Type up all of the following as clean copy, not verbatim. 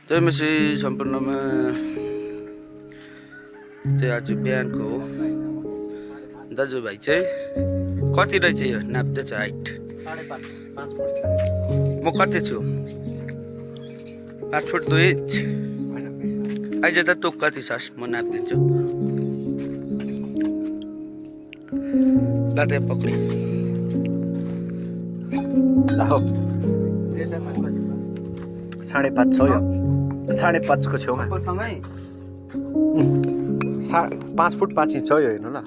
जयमसी सम्पूर्णमा चाहिँ आज बिहानको हो। दाजुभाइ चाहिँ कति रहेछ यो नाप्दैछ हाइट? 5.5 फुट। म कति छु? 5 फुट 2 इन्च। आइज त तँ कति छस्? म नापिदिन्छु। ल त्यहाँ पक्री। लाहो 5.5 छ यो। 5.5 को छेउमा 5 फुट 5 इन्च छ यो हेर्नु ल।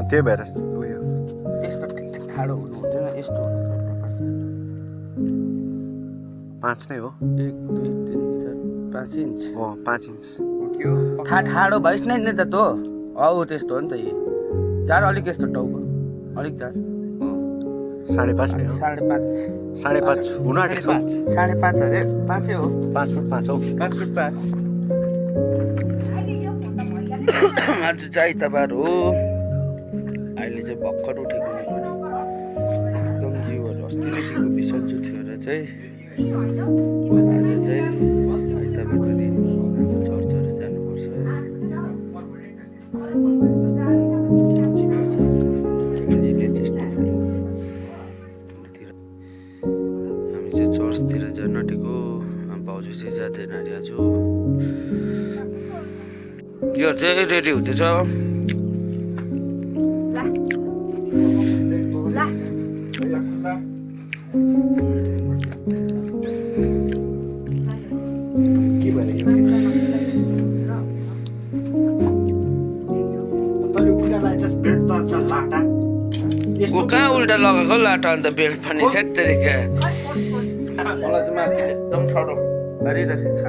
त्यही भएर उयो यस्तो ठाडो हुनु हुँदैन, यस्तो हुनुपर्छ। 5 नै हो। 1 2 3 4 5 इन्च। 5 इन्च। ठाडो भइस् नै नि त तँ। हौ त्यस्तो हो नि त यो। जार अलिक यस्तो टाउको अलिक जार। 5.5 नै हो। 5.5 हुन आँटेको छ। 5.5 अरे 5 हो। 5 फुट 5 हो। 5 फुट 5। आज चाहिँ आइतबार हो। अहिले चाहिँ भर्खर उठेको एकदम जिउहरू अस्तिदेखिको बिसन्चो थियो र चाहिँ आज चाहिँ आइतबारको दिन चर्चहरू जानुपर्छ। हामी चाहिँ चर्चतिर जान आँटेको। भाउजू चाहिँ जाँदैन अरे आज। यो चाहिँ रेडी हुँदैछ। कहाँ उल्टा लगाएको लाटा अन्त बेल्ट पनि छेत्तरीका। मलाई त माथि एकदम सडो गरिरहेको छ।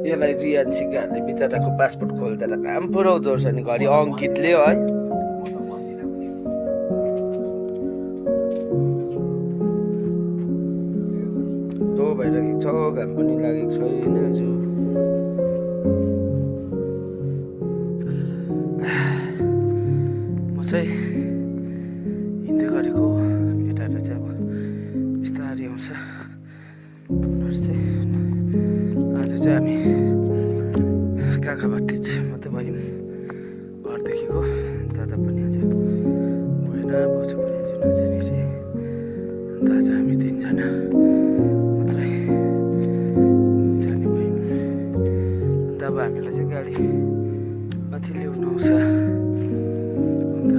यसलाई रियान सिकाहरूले बिचराको पासपोर्ट खोल्दा काम पुऱ्याउँदो रहेछ नि घरि अङ्कितले है। तो भइरहेको छ, घाम पनि लागेको छैन आज। म चाहिँ हिँड्दै गरेको। केटाहरू चाहिँ अब बिस्तारै आउँछ। उनीहरू चाहिँ आज चाहिँ हामी काका भतिज मात्रै भयौँ घरदेखिको। दादा पनि आज गएन, भाउजू पनि आज नजाने अरे। अन्त आज हामी 3 जना मात्रै जाने भयौँ। अन्त अब हामीलाई चाहिँ गाडी माथि ल्याउनु आउँछ। अन्त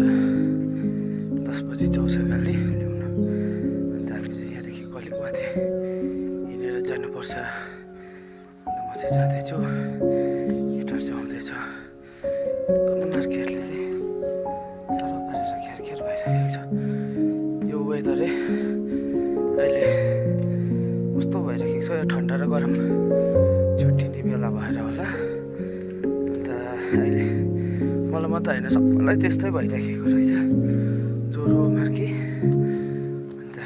10 बजी चाहिँ आउँछ गाडी ल्याउनु। अन्त हामी चाहिँ यहाँदेखि कलिक माथि हिँडेर जानुपर्छ। अन्त म चाहिँ जाँदैछु, केटाहरू चाहिँ आउँदैछ। एकदम नार्केहरूले चाहिँ साह्रो पारेर खेर भइरहेको छ। यो वेदरै अहिले कस्तो भइरहेको छ, यो ठन्डा र गरम छुट्टिने बेला भएर होला। अन्त अहिले मलाई मात्रै होइन सबैलाई त्यस्तै भइरहेको रहेछ, ज्वरो मार्की। अन्त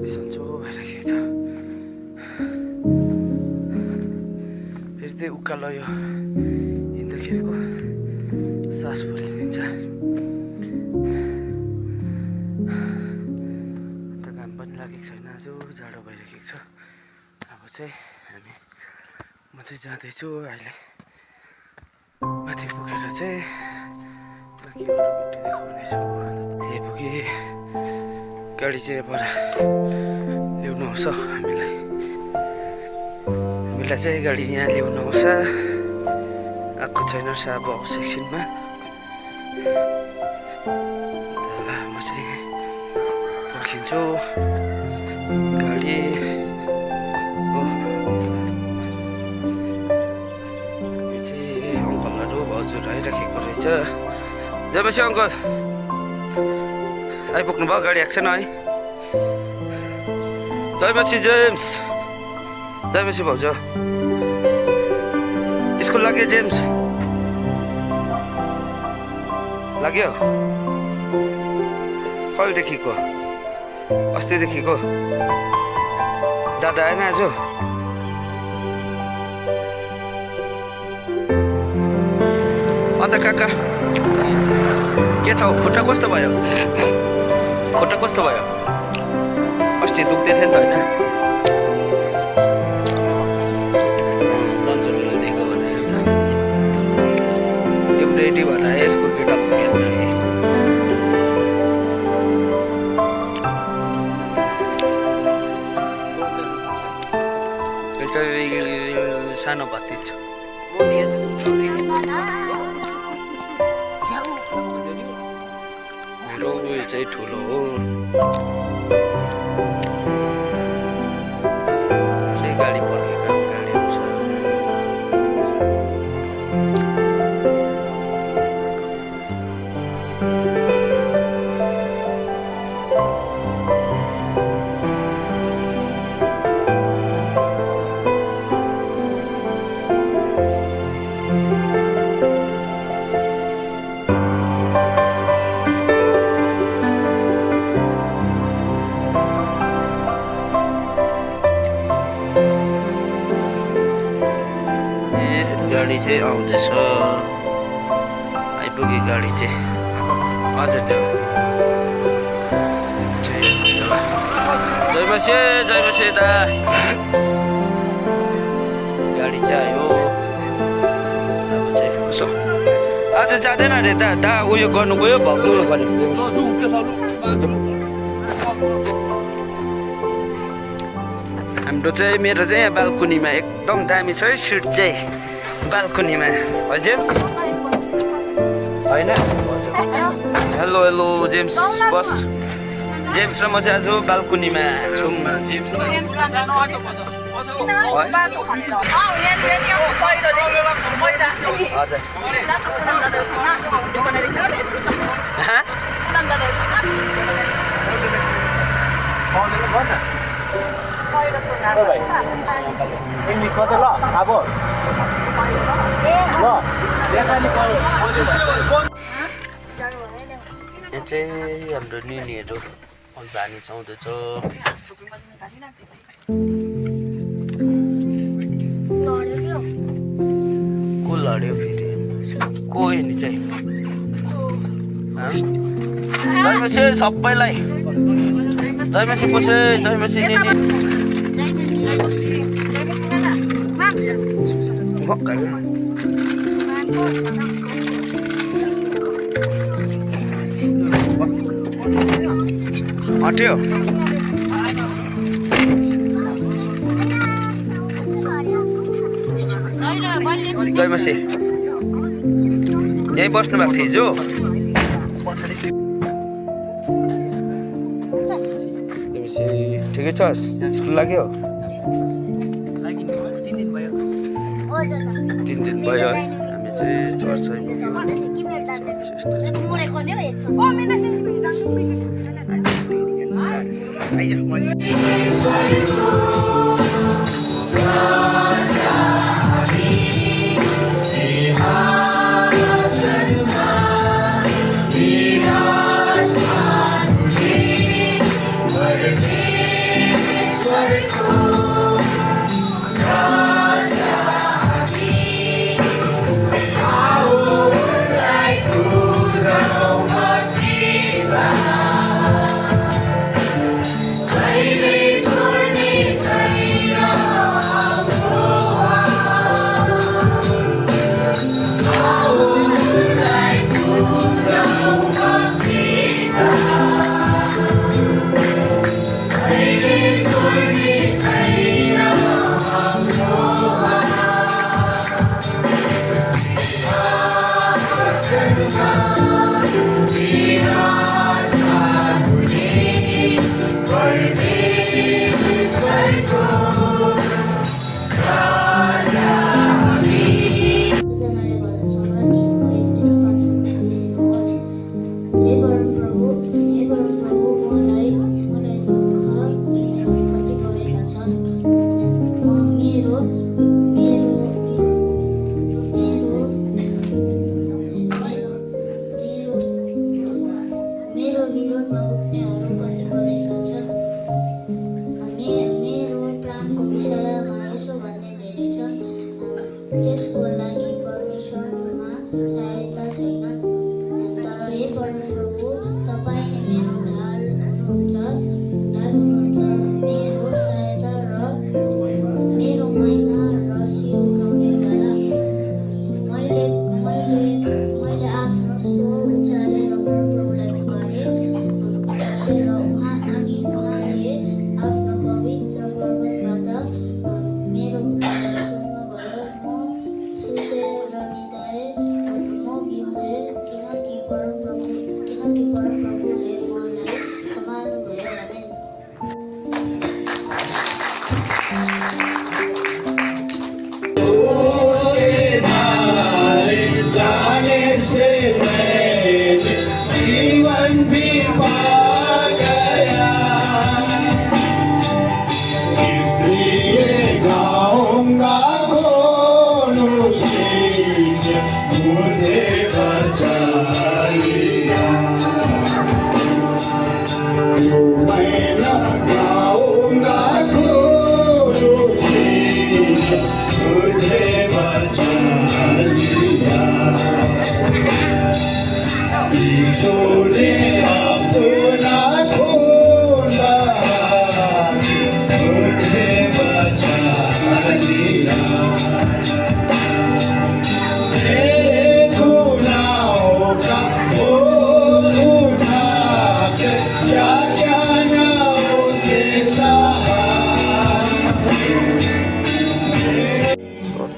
बिसन्चो भइरहेको छ। फेरि चाहिँ उकालो यो हिँड्दाखेरिको सास फुलिदिन्छ। अन्त घाम पनि लागेको छैन, आज जाडो भइरहेको छ। अब चाहिँ म चाहिँ जाँदैछु अहिले माथि पुगेर चाहिँ बाँकी अरू भिडियो देखाउनेछु। त्यही पुगेँ, गाडी चाहिँ पर ल्याउनु आउँछ हामीलाई चाहिँ गाडी यहाँ ल्याउनु आउँछ। आएको छैन अब आउँछ एकछिनमा। अन्त म चाहिँ पर्खिन्छु गाडी। यो चाहिँ अङ्कलहरू भाउजूहरू आइराखेको रहेछ। जयमसी अङ्कल आइपुग्नु भयो? गाडी आएको छैन है? जयमसी जेम्स, जयमसी भाउजू स्कुल लाग्यो? जेम्स लाग्यो? कहिलेदेखिको? अस्तिदेखिको दादा आएन आज अन्त काका के छ खुट्टा कस्तो भयो अस्ति दुख्दै थियो नि त होइन रन्जनले दिएको भने एउटा रेडी भएर यसको गेटअप हेर्नु सानो भत्ती छ मेरो उयो चाहिँ ठुलो हो चाहिँ गाडी पर्खेको गाडी हुन्छ गाडी चाहिँ आउँदैछ आइपुग्यो गाडी चाहिँ हजुर त्यो जय बसे दा गाडी चाहिँ आयो अब चाहिँ कसो आज जाँदैन अरे दा उयो गर्नु गयो भाउजूले भनेको हाम्रो चाहिँ मेरो चाहिँ यहाँ बाल्कुनीमा एकदम दामी छ है सिट चाहिँ बाल्कुनीमा हजुर होइन हेलो जेम्स बस जेम्स र म चाहिँ आज बाल्कुनीमा छौँ इङ्ग्लिस मात्रै ल अब यहाँ चाहिँ हाम्रो निनीहरू भानी चाउँदैछ को लड्यो फेरि को नि चाहिँ जयमसी सबैलाई जयमसी पसे जयमसी निनी हट्यो जयमसी यही बस्नु भएको थियो हिजो ठिकै छ स्कुल लाग्यो 3 दिन भयो है हामी चाहिँ चर्च आइपुग्यो यस्तो छ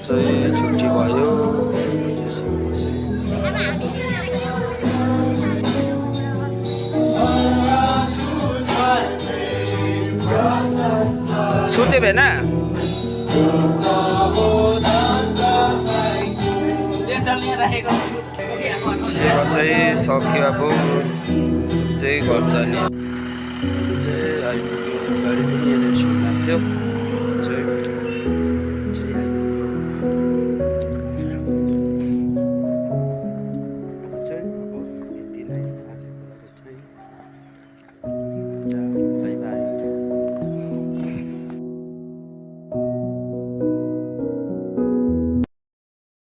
चाहिँ छुट्टी भयो। सुते भएन सेवा चाहिँ सक्यो अब चाहिँ घर जाने चाहिँ आइपुग्यो। गाडी पनि हेरेर सुन्नु थियो चाहिँ